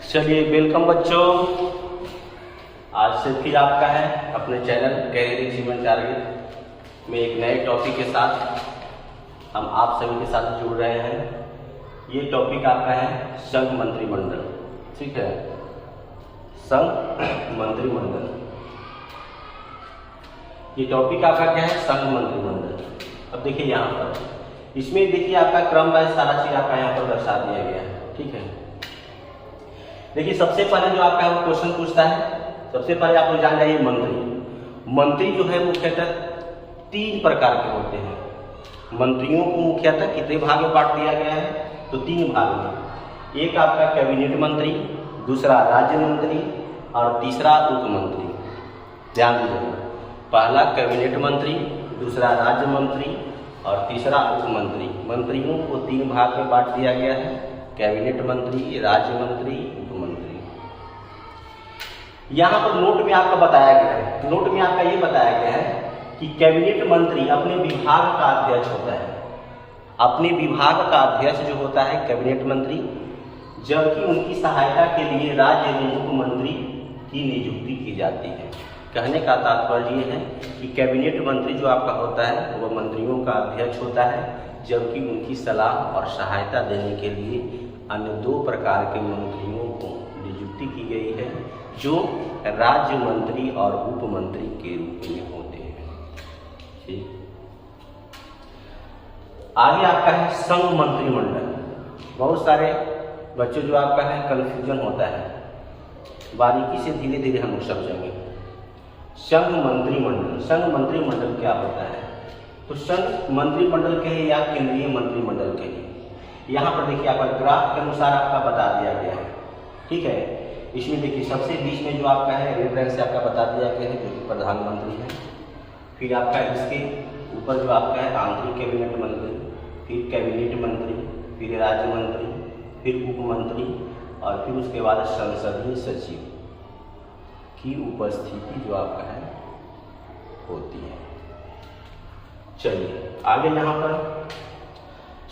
चलिए वेलकम बच्चों। आज से फिर आपका है अपने चैनल कैरियर अचीवमेंट टारगेट में एक नए टॉपिक के साथ हम आप सभी के साथ जुड़ रहे हैं। ये टॉपिक आपका है संघ मंत्रिमंडल। ठीक है, संघ मंत्रिमंडल। ये टॉपिक आपका क्या है? संघ मंत्रिमंडल। अब देखिए यहाँ पर इसमें देखिए आपका क्रम वाइज सारा चीज आपका यहाँ पर दर्शा दिया गया है। ठीक है, देखिए सबसे पहले जो आपका वो क्वेश्चन पूछता है, सबसे पहले आप लोग जान जाइए मंत्री। मंत्री जो है मुख्यतः 3 प्रकार के होते हैं। मंत्रियों को मुख्यतः कितने भाग में बांट दिया गया है? तो 3 भाग में। एक आपका कैबिनेट मंत्री, दूसरा राज्य मंत्री और तीसरा उप मंत्री। ध्यान दीजिएगा, पहला कैबिनेट मंत्री, दूसरा राज्य मंत्री और तीसरा उप मंत्री। मंत्रियों को 3 भाग में बांट दिया गया है, कैबिनेट मंत्री, राज्य मंत्री, उप मंत्री। यहाँ पर नोट में आपका बताया गया है, नोट में आपका ये बताया गया है कि कैबिनेट मंत्री अपने विभाग का अध्यक्ष होता है। अपने विभाग का अध्यक्ष जो होता है कैबिनेट मंत्री, जबकि उनकी सहायता के लिए राज्य एवं उप मंत्री की नियुक्ति की जाती है। कहने का तात्पर्य ये है कि कैबिनेट मंत्री जो आपका होता है वह मंत्रियों का अध्यक्ष होता है, जबकि उनकी सलाह और सहायता देने के लिए अन्य 2 प्रकार के मंत्रियों को नियुक्ति की गई है, जो राज्य मंत्री और उप मंत्री के रूप में होते हैं। ठीक, आगे आपका है संघ मंत्रिमंडल। बहुत सारे बच्चों जो आपका है कंफ्यूजन होता है, बारीकी से धीरे धीरे हम लोग समझेंगे। संघ मंत्रिमंडल, संघ मंत्रिमंडल क्या होता है? तो संघ मंत्रिमंडल के या केंद्रीय मंत्रिमंडल के लिए यहाँ पर देखिए आपका ग्राफ के अनुसार आपका बता दिया गया है। ठीक है, इसमें देखिए सबसे बीच में जो आपका है रेड रंग से आपका बता दिया गया है, जो कि प्रधानमंत्री है। फिर आपका इसके ऊपर जो आपका है आंतरिक कैबिनेट मंत्री, फिर कैबिनेट मंत्री, फिर राज्य मंत्री, फिर उप मंत्री और फिर उसके बाद संसदीय सचिव की उपस्थिति जो आपका है होती है। चलिए आगे यहाँ पर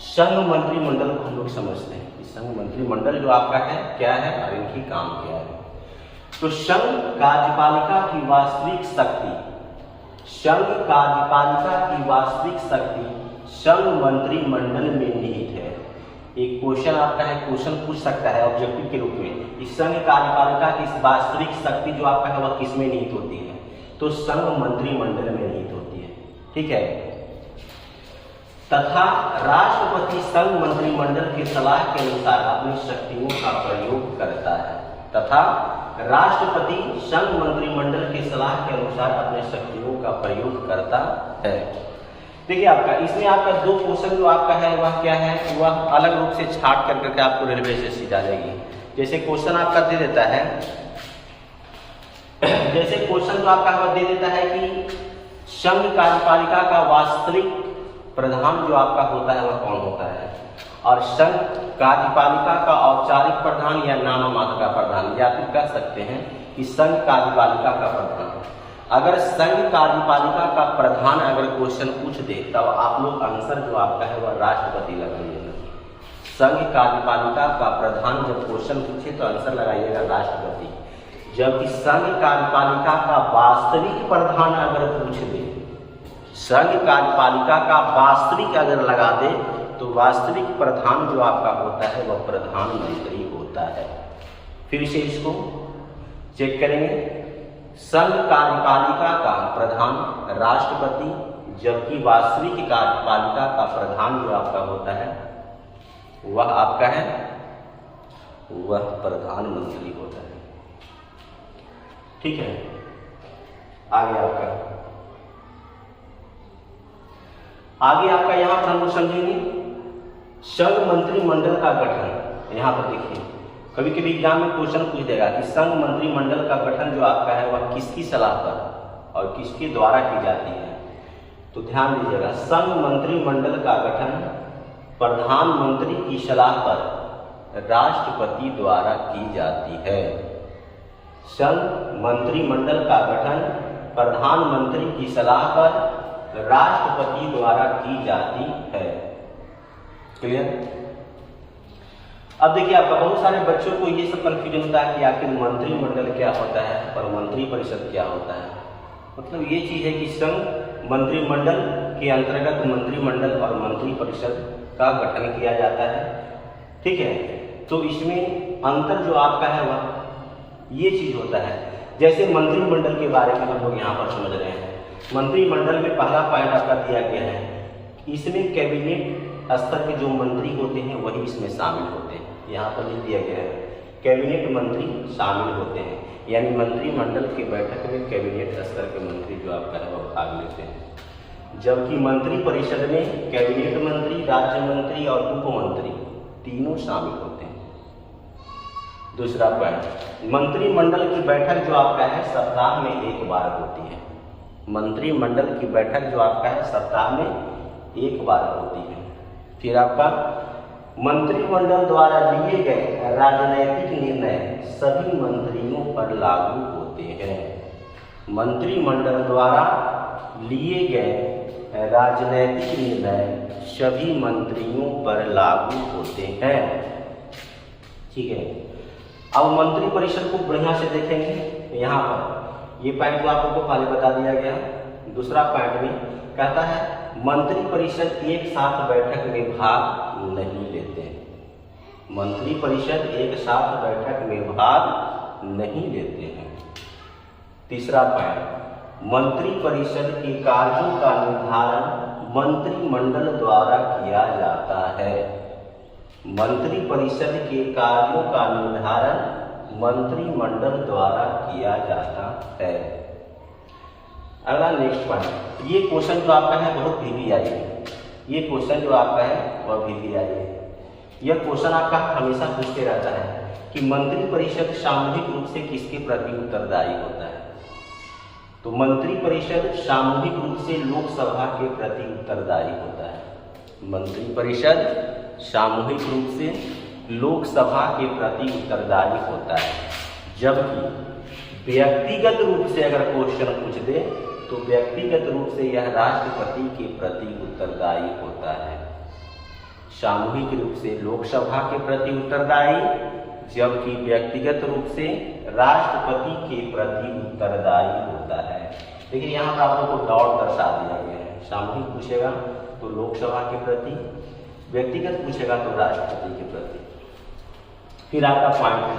संघ मंत्रिमंडल को हम लोग समझते हैं कि संघ मंत्रिमंडल जो आपका है क्या है और इनकी काम क्या है। तो संघ कार्यपालिका की वास्तविक शक्ति, संघ कार्यपालिका की वास्तविक शक्ति संघ मंत्रिमंडल में निहित है। एक क्वेश्चन आपका है, क्वेश्चन पूछ सकता है ऑब्जेक्टिव के रूप में, इस संघ कार्यपालिका की वास्तविक शक्ति जो आपका है वह किसमें निहित होती है? तो संघ मंत्रिमंडल में निहित होती है। ठीक है, तथा राष्ट्रपति संघ मंत्रिमंडल की सलाह के अनुसार अपनी शक्तियों का प्रयोग करता है। तथा राष्ट्रपति संघ मंत्रिमंडल की सलाह के अनुसार अपने शक्तियों का प्रयोग करता है। देखिए आपका इसमें आपका 2 क्वेश्चन जो आपका है वह क्या है, वह अलग रूप से छाट कर करके आपको रेलवे एजेंसी डालेगी। जैसे क्वेश्चन आपका दे देता है, जैसे क्वेश्चन जो आपका वह दे देता है कि संघ कार्यपालिका का वास्तविक प्रधान जो आपका होता है वह कौन होता है, और संघ कार्यपालिका का औपचारिक प्रधान या नाममात्र का प्रधान, या फिर कह सकते हैं कि संघ कार्यपालिका का प्रधान। अगर संघ कार्यपालिका का प्रधान अगर क्वेश्चन पूछ दे तब आप लोग आंसर जो आपका है वह राष्ट्रपति लगाइएगा। संघ कार्यपालिका का प्रधान जब क्वेश्चन पूछे तो आंसर लगाइएगा राष्ट्रपति। जबकि संघ कार्यपालिका का वास्तविक प्रधान अगर पूछ दे, संघ कार्यपालिका का वास्तविक अगर लगा दे तो वास्तविक प्रधान जो आपका होता है वह प्रधानमंत्री होता है। फिर से इसको चेक करेंगे। संघ कार्यपालिका का प्रधान राष्ट्रपति, जबकि वास्तविक कार्यपालिका का प्रधान जो आपका होता है वह आपका है वह प्रधानमंत्री होता है। ठीक है, आगे आपका यहाँ पर हम लोग समझेंगे संघ मंत्रिमंडल का गठन। यहाँ पर देखिए कभी कभी एग्जाम में क्वेश्चन पूछ देगा कि संघ मंत्रिमंडल का गठन जो आपका है वह किसकी सलाह पर और किसके द्वारा की जाती है। तो ध्यान दीजिएगा, संघ मंत्रिमंडल का गठन प्रधानमंत्री की सलाह पर राष्ट्रपति द्वारा की जाती है। संघ मंत्रिमंडल का गठन प्रधानमंत्री की सलाह पर राष्ट्रपति द्वारा की जाती है। क्लियर? अब देखिए आपका बहुत सारे बच्चों को ये सब कन्फ्यूजन होता है कि आखिर मंत्रिमंडल क्या होता है और मंत्री परिषद क्या होता है। मतलब ये चीज़ है कि संघ मंत्रिमंडल के अंतर्गत मंत्रिमंडल और मंत्री परिषद का गठन किया जाता है। ठीक है, तो इसमें अंतर जो आपका है वह ये चीज़ होता है। जैसे मंत्रिमंडल के बारे में हम लोग यहाँ पर समझ रहे हैं। मंत्रिमंडल में पहला पॉइंट आपका दिया गया है, इसमें कैबिनेट स्तर के जो मंत्री होते हैं वही इसमें शामिल होते हैं। यहाँ पर लिख दिया गया है कैबिनेट मंत्री शामिल होते हैं, यानी मंत्रिमंडल की बैठक में कैबिनेट स्तर के मंत्री जो आपका है वह भाग लेते हैं। जबकि मंत्री परिषद में कैबिनेट मंत्री, राज्य मंत्री और उप मंत्री तीनों शामिल होते हैं। दूसरा पॉइंट, मंत्रिमंडल की बैठक जो आपका है सप्ताह में एक बार होती है। मंत्रिमंडल की बैठक जो आपका है सप्ताह में एक बार होती है। फिर आपका मंत्रिमंडल द्वारा लिए गए राजनैतिक निर्णय सभी मंत्रियों पर लागू होते हैं। मंत्रिमंडल द्वारा लिए गए राजनैतिक निर्णय सभी मंत्रियों पर लागू होते हैं। ठीक है, अब मंत्री परिषद को बढ़िया से देखेंगे। यहाँ पर ये पॉइंट तो आपको पहले बता दिया गया। दूसरा पॉइंट में कहता है मंत्री परिषद एक साथ बैठक में भाग नहीं लेते हैं। मंत्री परिषद एक साथ बैठक में भाग नहीं लेते हैं। तीसरा पॉइंट, मंत्री परिषद के कार्यों का निर्धारण मंत्रिमंडल द्वारा किया जाता है। मंत्री परिषद के कार्यों का निर्धारण मंत्रिमंडल द्वारा किया जाता है। अगला नेक्स्ट पॉइंट, ये क्वेश्चन जो आपका है बहुत VVI है। ये क्वेश्चन जो आपका है वह VVI है। यह क्वेश्चन आपका हमेशा पूछते रहता है कि मंत्री परिषद सामूहिक रूप से किसके प्रति उत्तरदायी होता है। तो मंत्री परिषद सामूहिक रूप से लोकसभा के प्रति उत्तरदायी होता है। मंत्री परिषद सामूहिक रूप से लोकसभा के प्रति उत्तरदायी होता है। जबकि व्यक्तिगत रूप से अगर क्वेश्चन पूछ दे तो व्यक्तिगत रूप से यह राष्ट्रपति के प्रति उत्तरदायी होता है। सामूहिक रूप से लोकसभा के प्रति उत्तरदायी, जबकि व्यक्तिगत रूप से राष्ट्रपति के प्रति उत्तरदायी होता है। देखिए यहाँ पर आप लोगों को डॉट दर्शा दिया गया है। सामूहिक पूछेगा तो लोकसभा के प्रति, व्यक्तिगत पूछेगा तो राष्ट्रपति के प्रति। फिर आपका पॉइंट है,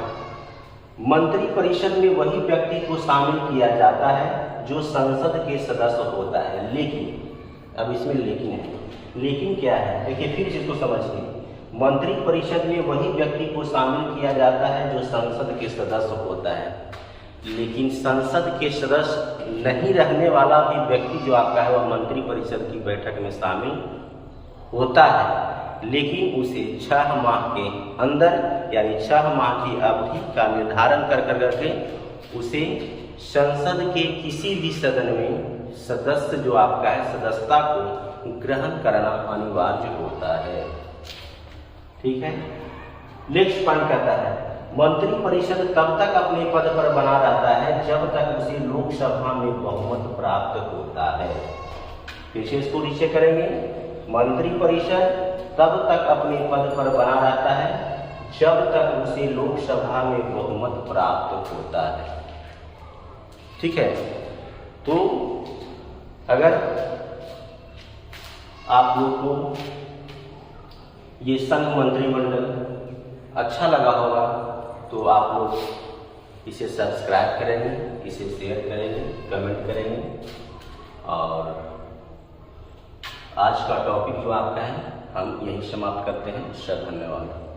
मंत्री परिषद में वही व्यक्ति को शामिल किया जाता है जो संसद के सदस्य होता है। लेकिन अब इसमें लेकिन है, लेकिन क्या है देखिए फिर इसको समझिए। मंत्री परिषद में वही व्यक्ति को शामिल किया जाता है जो संसद के सदस्य होता है, लेकिन संसद के सदस्य नहीं रहने वाला भी व्यक्ति जो आपका है वह मंत्री परिषद की बैठक में शामिल होता है, लेकिन उसे 6 माह के अंदर यानी 6 माह की अवधि का निर्धारण कर करके उसे संसद के किसी भी सदन में सदस्य जो आपका है सदस्यता को ग्रहण करना अनिवार्य होता है। ठीक है, नेक्स्ट पॉइंट कहता है मंत्री परिषद तब तक अपने पद पर बना रहता है जब तक उसे लोकसभा में बहुमत प्राप्त होता है। फिर से इसको नीचे करेंगे, मंत्री परिषद तब तक अपने पद पर बना रहता है जब तक उसे लोकसभा में बहुमत प्राप्त होता है। ठीक है, तो अगर आप लोग को ये संघ मंत्रिमंडल अच्छा लगा होगा तो आप लोग इसे सब्सक्राइब करेंगे, इसे शेयर करेंगे, कमेंट करेंगे। और आज का टॉपिक जो आपका है हम यही समाप्त करते हैं। धन्यवाद।